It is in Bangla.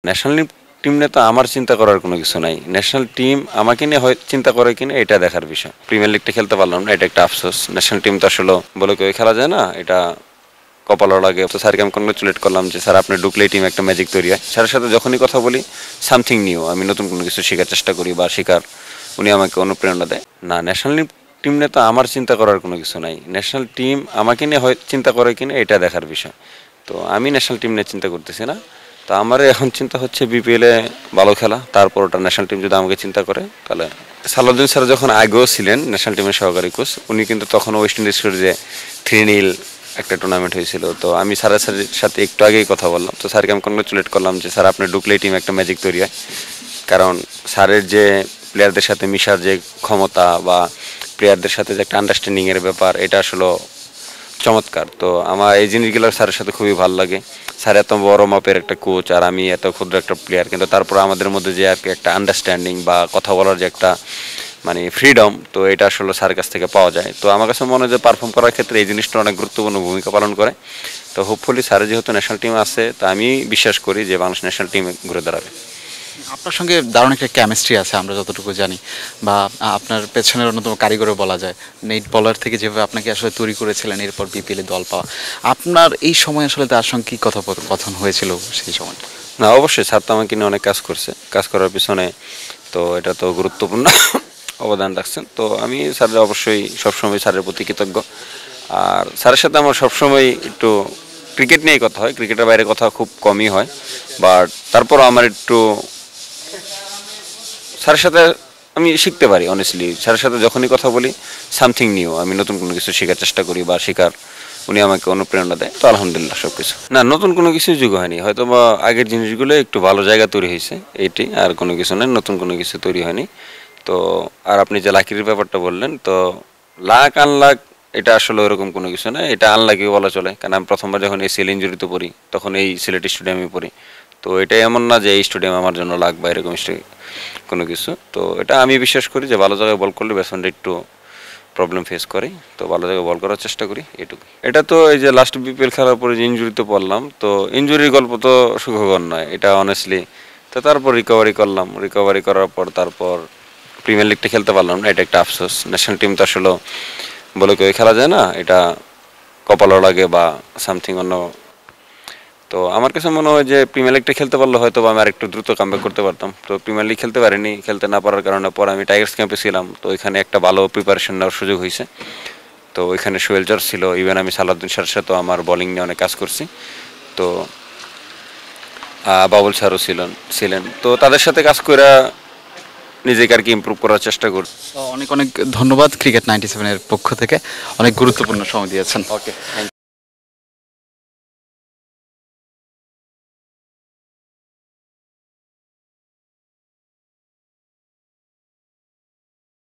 ন্যাশনাল টিম নিয়ে তো আমার চিন্তা করার কোনো কিছু নাই। ন্যাশনাল টিম আমাকে নিয়ে হয় চিন্তা করে কিনা এটা দেখার বিষয়। প্রিমিয়ার লিগটা খেলতে পারলাম না, এটা একটা আফসোস। ন্যাশনাল টিম তো আসলে বলে কেউ খেলা যায় না, এটা কপালও লাগে। তো স্যারকে আমি কংগ্রেচুলেট করলাম যে স্যার আপনি ঢুকলেই টিম একটা ম্যাজিক তৈরি হয়। স্যারের সাথে যখনই কথা বলি সামথিং নিউ, আমি নতুন কোনো কিছু শেখার চেষ্টা করি বা শেখার উনি আমাকে অনুপ্রেরণা দেয়। না, ন্যাশনাল টিম নিয়ে তো আমার চিন্তা করার কোনো কিছু নাই। ন্যাশনাল টিম আমাকে নিয়ে হয় চিন্তা করে কিনা এটা দেখার বিষয়। তো আমি ন্যাশনাল টিম নিয়ে চিন্তা করতেছি না। তো আমার এখন চিন্তা হচ্ছে বিপিএলে ভালো খেলা, তারপর ওটা ন্যাশনাল টিম যদি আমাকে চিন্তা করে তাহলে। সালাউদ্দিন স্যার যখন আগেও ছিলেন ন্যাশনাল টিমের সহকারী কোচ, উনি কিন্তু তখন ওয়েস্ট ইন্ডিজ যে 3-0 একটা টুর্নামেন্ট হয়েছিল। তো আমি স্যারের সাথে একটু আগেই কথা বললাম, তো স্যারকে আমি কংগ্রেচুলেট করলাম যে স্যার আপনি ঢুকলেই টিম একটা ম্যাজিক তৈরি হয়। কারণ স্যারের যে প্লেয়ারদের সাথে মিশার যে ক্ষমতা বা প্লেয়ারদের সাথে যে একটা আন্ডারস্ট্যান্ডিংয়ের ব্যাপার, এটা আসলে চমৎকার। তো আমার এই জিনিসগুলো স্যারের সাথে খুবই ভালো লাগে। স্যার এত বড় মাপের একটা কোচ আর আমি এত ক্ষুদ্র একটা প্লেয়ার, কিন্তু তারপর আমাদের মধ্যে যে আর কি একটা আন্ডারস্ট্যান্ডিং বা কথা বলার যে একটা মানে ফ্রিডম, তো এটা আসলে স্যারের কাছ থেকে পাওয়া যায়। তো আমার কাছে মনে হয় যে পারফর্ম করার ক্ষেত্রে এই জিনিসটা অনেক গুরুত্বপূর্ণ ভূমিকা পালন করে। তো হোপফুলি স্যারের যেহেতু ন্যাশনাল টিম আছে, তা আমি বিশ্বাস করি যে বাংলাদেশ ন্যাশনাল টিম ঘুরে দাঁড়াবে। আপনার সঙ্গে দারুণ একটা কেমিস্ট্রি আছে আমরা যতটুকু জানি, বা আপনার পেছনের অন্যতম কারিগরও বলা যায়। নেট বলার থেকে যেভাবে আপনাকে আসলে তৈরি করেছিলেন, এরপর বিপিএলে দল পাওয়া, আপনার এই সময় আসলে তার সঙ্গে কী কথোপকথন হয়েছিল সেই সময়টা? না, অবশ্যই স্যার তো আমাকে নিয়ে অনেক কাজ করছে, কাজ করার পিছনে তো এটা তো গুরুত্বপূর্ণ অবদান রাখছেন। তো আমি স্যারের অবশ্যই সবসময় স্যারের প্রতি কৃতজ্ঞ। আর স্যারের সাথে আমার সবসময় একটু ক্রিকেট নিয়েই কথা হয়, ক্রিকেটের বাইরে কথা খুব কমই হয়। বাট তারপরও আমার একটু স্যারের সাথে আমি শিখতে পারি অনেস্টলি। স্যারের সাথে যখনই কথা বলি সামথিং নিউ, আমি নতুন কোনো কিছু শেখার চেষ্টা করি বা শেখার উনি আমাকে অনুপ্রেরণা দেয়। তো আলহামদুলিল্লাহ সব কিছু না, নতুন কোনো কিছুই যোগ হয়নি, হয়তো বা আগের জিনিসগুলো একটু ভালো জায়গা তৈরি হয়েছে, এইটি আর কোনো কিছু নেই, নতুন কোনো কিছু তৈরি হয়নি। তো আর আপনি যে লাকির ব্যাপারটা বললেন, তো লাক আনলাক এটা আসলে ওরকম কোনো কিছু না, এটা আনলাকিও বলা চলে। কারণ আমি প্রথমবার যখন ACL ইঞ্জুরিতে পড়ি তখন এই সিলেট স্টেডিয়ামে পড়ি। তো এটা এমন না যে এই স্টেডিয়াম আমার জন্য লাক বা এরকম কোনো কিছু। তো এটা আমি বিশ্বাস করি যে ভালো জায়গায় বল করলে ব্যাটসম্যানটা একটু প্রবলেম ফেস করে, তো ভালো জায়গায় বল করার চেষ্টা করি, এটুকু। এটা তো এই যে লাস্ট বিপিএল খেলার পরে যে ইঞ্জুরিতে পড়লাম, তো ইঞ্জুরির গল্প তো সুখকর নয় এটা অনেস্টলি। তো তারপর রিকভারি করলাম, রিকভারি করার পর তারপর প্রিমিয়ার লিগটা খেলতে পারলাম না, এটা একটা আফসোস। ন্যাশনাল টিম তো আসলে বলে কেউ খেলা যায় না, এটা কপালও লাগে বা সামথিং অন্য। তো আমার কাছে মনে হয় যে প্রিমিয়ার লিগটা খেলতে পারলে হয়তো বা আমি আরেকটু দ্রুত কামব্যাক করতে পারতাম। তো প্রিমিয়ার লিগ খেলতে পারিনি, খেলতে না পারার কারণে পরে আমি টাইগার্স ক্যাম্পে ছিলাম, তো ওইখানে একটা ভালো প্রিপারেশন নেওয়ার সুযোগ হয়েছে। তো ওইখানে সোহেল জর্জ ছিল, ইভেন আমি সালাউদ্দিন স্যারের সাথেও আমার বোলিং নিয়ে অনেক কাজ করছি। তো বাবুল স্যারও ছিলেন, তো তাদের সাথে কাজ করে নিজেকে আর কি ইমপ্রুভ করার চেষ্টা করছি। তো অনেক অনেক ধন্যবাদ ক্রিকেট 97-এর পক্ষ থেকে, অনেক গুরুত্বপূর্ণ সময় দিয়েছেন। ওকে, থ্যাংক